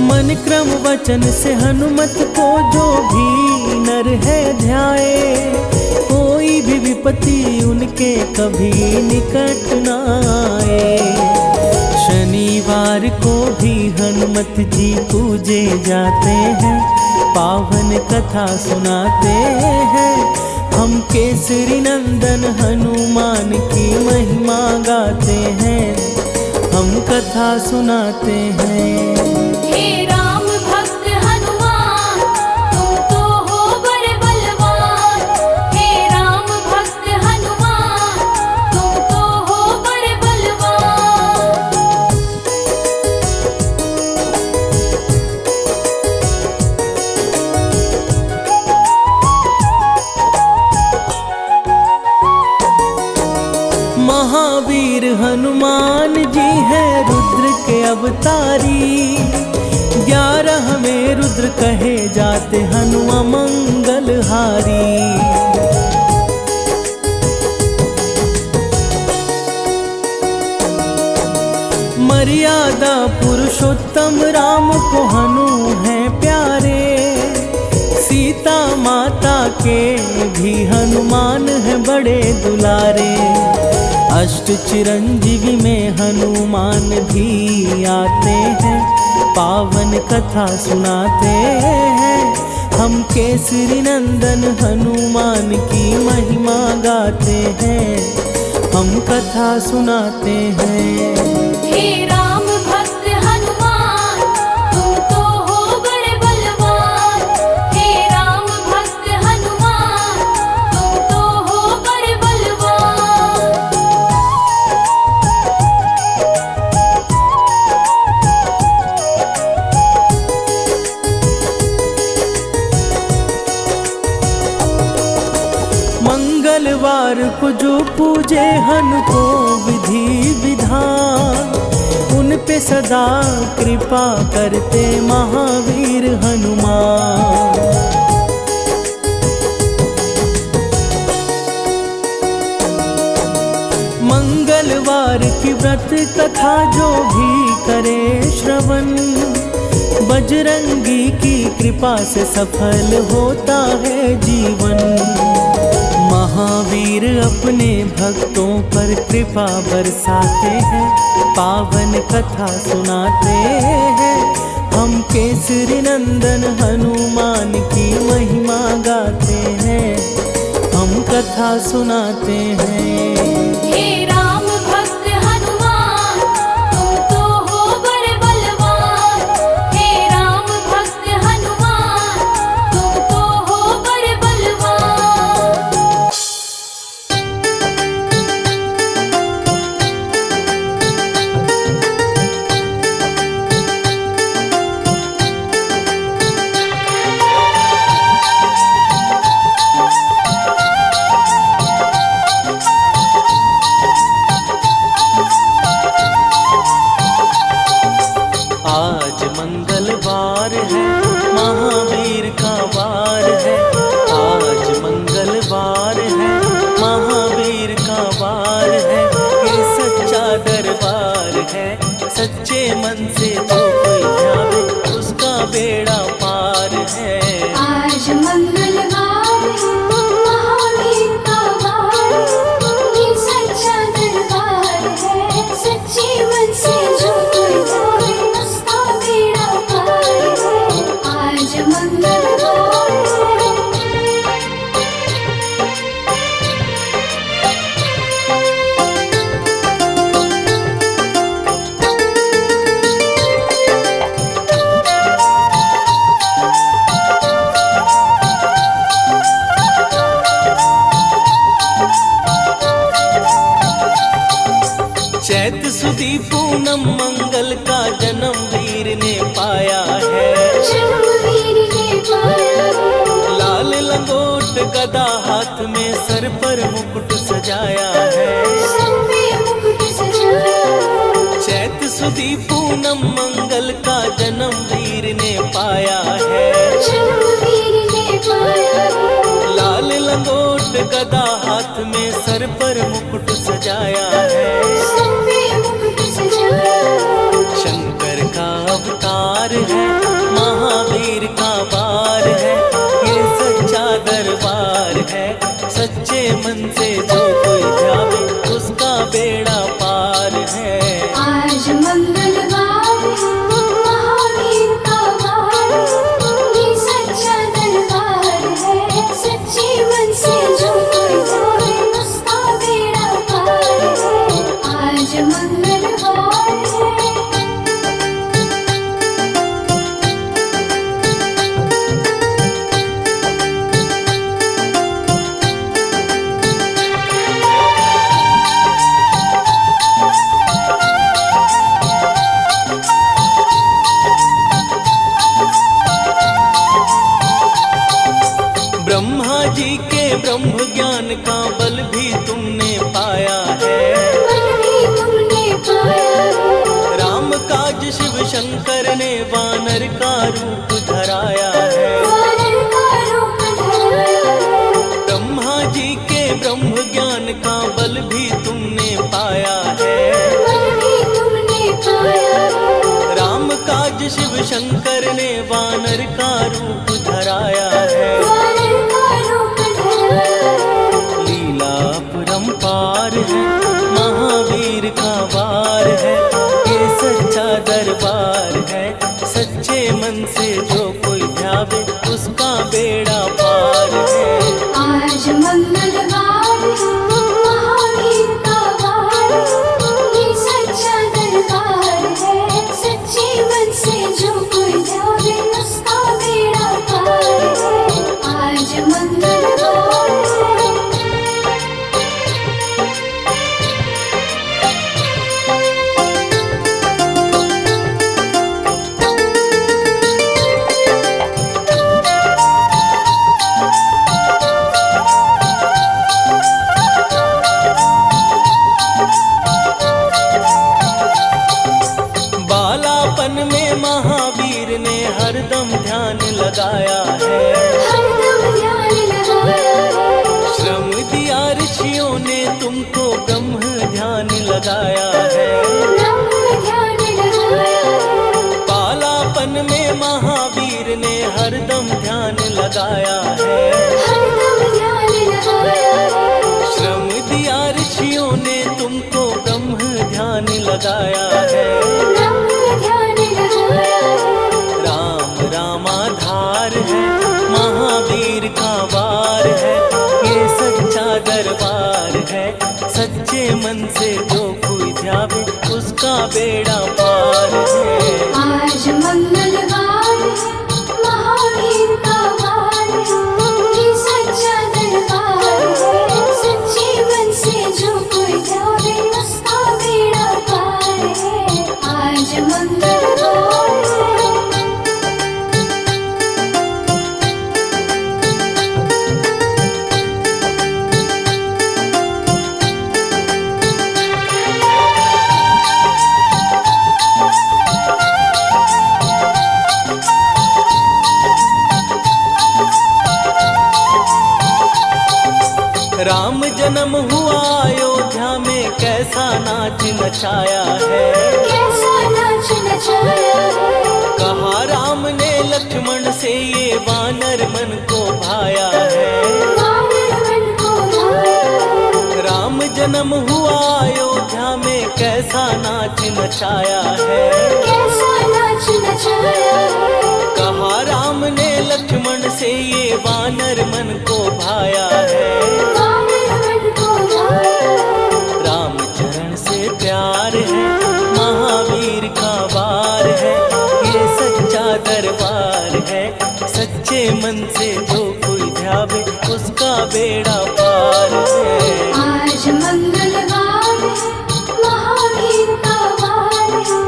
मन क्रम वचन से हनुमत को जो भी नर है ध्याए, कोई भी विपत्ति उनके कभी निकट न आए। शनिवार को भी हनुमत जी पूजे जाते हैं, पावन कथा सुनाते हैं। हम केसरी नंदन हनुमान की महिमा गाते हैं, हम कथा सुनाते हैं। हे राम भक्त हनुमान, तुम तो हो बड़े बलवान। हे राम भक्त हनुमान, तुम तो महावीर हनुमान जी हैं रुद्र के अवतारी। 11 में रुद्र कहे जाते हनुमान मंगलहारी। मर्यादा पुरुषोत्तम राम को हनु हैं प्यारे। सीता माता के भी हनुमान हैं बड़े दुलारे। अष्ट चिरंजीवी में हनुमान भी आते हैं। पावन कथा सुनाते हैं। हम केसरी नंदन हनुमान की महिमा गाते हैं। हम कथा सुनाते हैं। हे राम भक्त हनुमान तुम तो हो बड़े बलवान। हे राम भक्त हनुमान तुम तो हो बड़े बलवान। मंगलवार को जो पूजे हनु को विधि विधान। उन पे सदा कृपा करते महावीर हनुमान। मंगलवार की व्रत कथा जो भी करे श्रवण। बजरंगी की कृपा से सफल होता है जीवन। महावीर अपने भक्तों पर कृपा बरसाते हैं। पावन कथा सुनाते हैं। हम केसरी नंदन हनुमान की महिमा गाते हैं। हम कथा सुनाते हैं। हे राम भक्त हनुमान तुम तो हो बड़े बलवान। हे राम भक्त हनुमान तुम तो हो बड़े बलवान। आज मंगलवार है महावीर का वार है। आज मंगलवार है महावीर का वार है। ये सच्चा दरबार है। सच्चे मन से जो कोई ध्यावे उसका बेड़ा पार है। आज मंगलवार है महावीर का वार। ये सच्चा दरबार है। सच्चे मन से जो कोई जाए उसका बेड़ा पार है। आज मंगलवार है। चैत सुदी पूनम मंगल का जन्म वीर ने पाया है। जन्मवीर ने पाया है। लाल लंगोट गदा हाथ में सर पर मुकुट सजाया है। सर पे मुकुट सजाया है। चैत सुदी पूनम मंगल का जन्म वीर ने पाया है। जन्मवीर ने पाया है। लाल लंगोट गदा हाथ में सर पर मुकुट सजाया है। सर पे मुकुट सजाया है। शंकर का अवतार है महावीर का वार है। ये सच्चा दरबार है। सच्चे मन से जो कोई ध्यावे उसका बेड़ा पार है। आज मंगलवार है महावीर का वार। ये सच्चा दरबार है। सच्चे मन से जो कोई जाए उसका बेड़ा पार है। आज मंगलवार है। वानर का रूप धराया है। वानर का रूप धराया है। ब्रह्मा जी के ब्रह्म ज्ञान का बल भी तुमने पाया है। बल भी तुमने पाया है। राम काज शिव शंकर ने वानर का रूप धराया है। वानर का रूप धराया है। लीला परंपार है, महावीर का वार है, ये सच्चा दरबार है। सच्चे मन से जो कोई ध्यावे उसका बेड़ा पार है। आज मंगलवार है, महावीर का वार है, ये सच्चा दरबार है। सच्चे मन से जो कोई जावे उसका बेड़ा पार है। आज मंगलवार है। बालापन में महावीर ने हरदम ध्यान लगाया है। हरदम ध्यान लगाया है। श्रम दिया ऋषियों ने तुमको ब्रह्म ध्यान लगाया है। ब्रह्म ध्यान लगाया है। बालापन में महावीर ने हरदम ध्यान लगाया है। हरदम ध्यान लगाया है। श्रम दिया ऋषियों ने तुमको ब्रह्म ध्यान लगाया है। ब्रह्म ध्यान लगाया है। राम रामाधार है, महावीर का वार है, ये सच्चा दरबार है। सच्चे मन से जो कोई ध्यावे उसका बेड़ा पार है। आज मंगलवार है, महावीर का वार है, ये सच्चा दरबार है। सच्चे मन से जो कोई जावे उसका बेड़ा पार है। आज मंगलवार है। राम जन्म हुआ अयोध्या में कैसा नाच नचाया है। कैसा नाच नचाया है। कहा राम ने लक्ष्मण से ये वानर मन को भाया है। वानर मन को भाया है। राम जन्म हुआ अयोध्या में कैसा नाच नचाया है। कैसा नाच नचाया है। कहा राम ने लक्ष्मण से ये वानर मन को भाया है। वानर मन को भाया है। राम चरण से प्यार है, महावीर का वार है, ये सच्चा दरबार है। सच्चे मन से जो कोई ध्यावे उसका बेड़ा पार है। आज मंगलवार है, महावीर का वार है,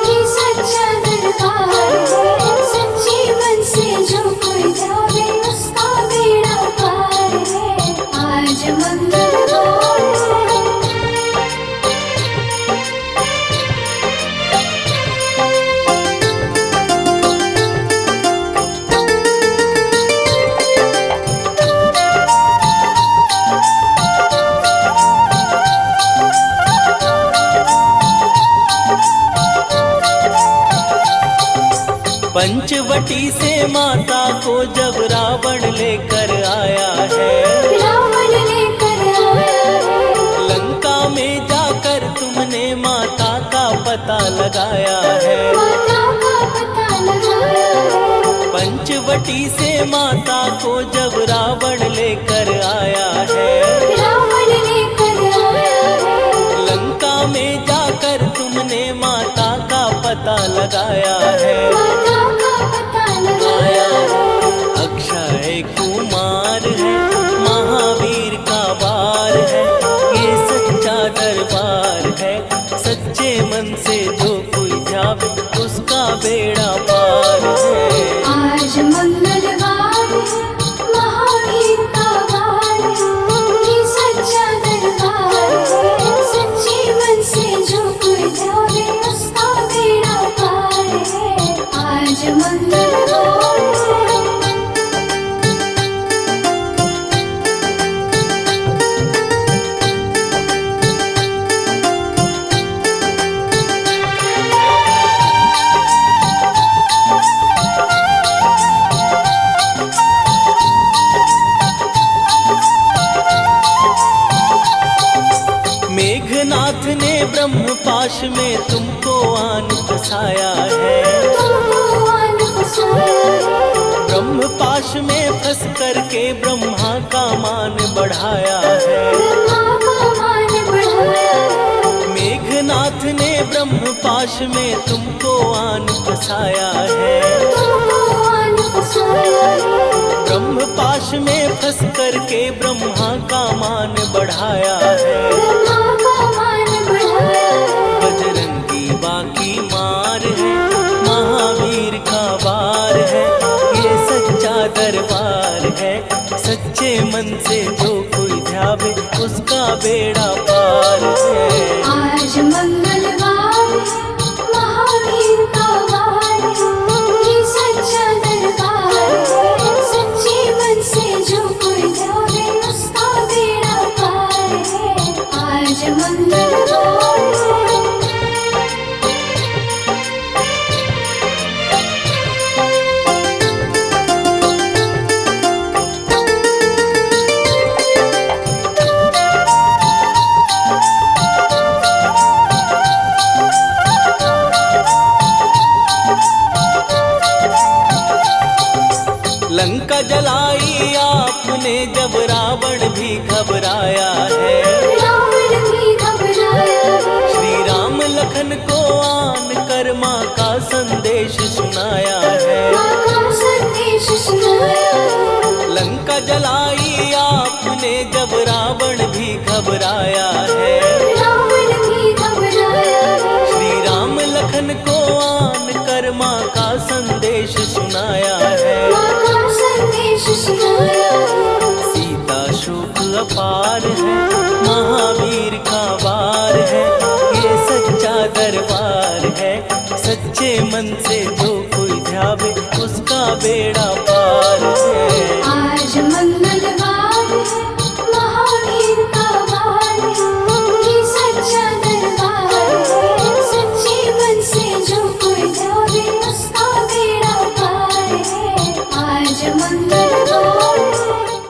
ये सच्चा दरबार है। सच्चे मन से जो कोई जावे उसका बेड़ा पार है। आज मंगलवार है। पंचवटी से माता को जब रावण लेकर आया है। रावण लेकर आया है। लंका में जाकर तुमने माता का पता लगाया है। माता का पता लगाया है। पंचवटी से माता को जब रावण लेकर आया है। रावण लेकर आया है। लंका में जाकर तुमने माता का पता लगाया है। माता का पता लगाया है। अक्षय कुमार है, महावीर का वार है, ये सच्चा दरबार है। सच्चे मन से जो कोई ध्यावे उसका बेड़ा पार है। आज मंगलवार है, महावीर का वार है, ये सच्चा दरबार है। सच्चे मन से जो कोई जावे उसका बेड़ा पार है। आज मेघनाथ ने ब्रह्म पाश में तुमको आन फसाया है। तुमको आन फसाया है। ब्रह्म पाश में फंस करके ब्रह्मा का मान बढ़ाया है। ब्रह्मा का मान बढ़ाया है। मेघनाथ ने ब्रह्म पाश में तुमको आन फसाया है। तुमको आन फसाया है। ब्रह्म पाश में फंस करके ब्रह्मा का मान बढ़ाया है। ब्रह्मा का मान बढ़ाया है। बजरंगी बाकी मार है, महावीर का वार है, ये सच्चा दरबार है। सच्चे मन से जो कोई ध्यावे उसका बेड़ा पार है। आज मंगलवार है, महावीर का वार है, ये सच्चा दरबार है। सच्चे मन से जो कोई ध्यावे उसका बेड़ा पार है। आज मंगलवार है। लंका जलाई आपने जब रावण भी घबराया है। रावण भी घबराया है। श्री राम लखन को आन कर माँ का संदेश सुनाया है। माँ का संदेश सुनाया है। लंका जलाई आपने जब रावण भी घबराया है। रावण भी घबराया है। श्री राम लखन को आन कर माँ का संदेश सुनाया है। माँ का संदेश सुनाया है। सीता शोक अपार है, महावीर का वार है, ये सच्चा दरबार है। सच्चे मन से जो कोई ध्यावे उसका बेड़ा पार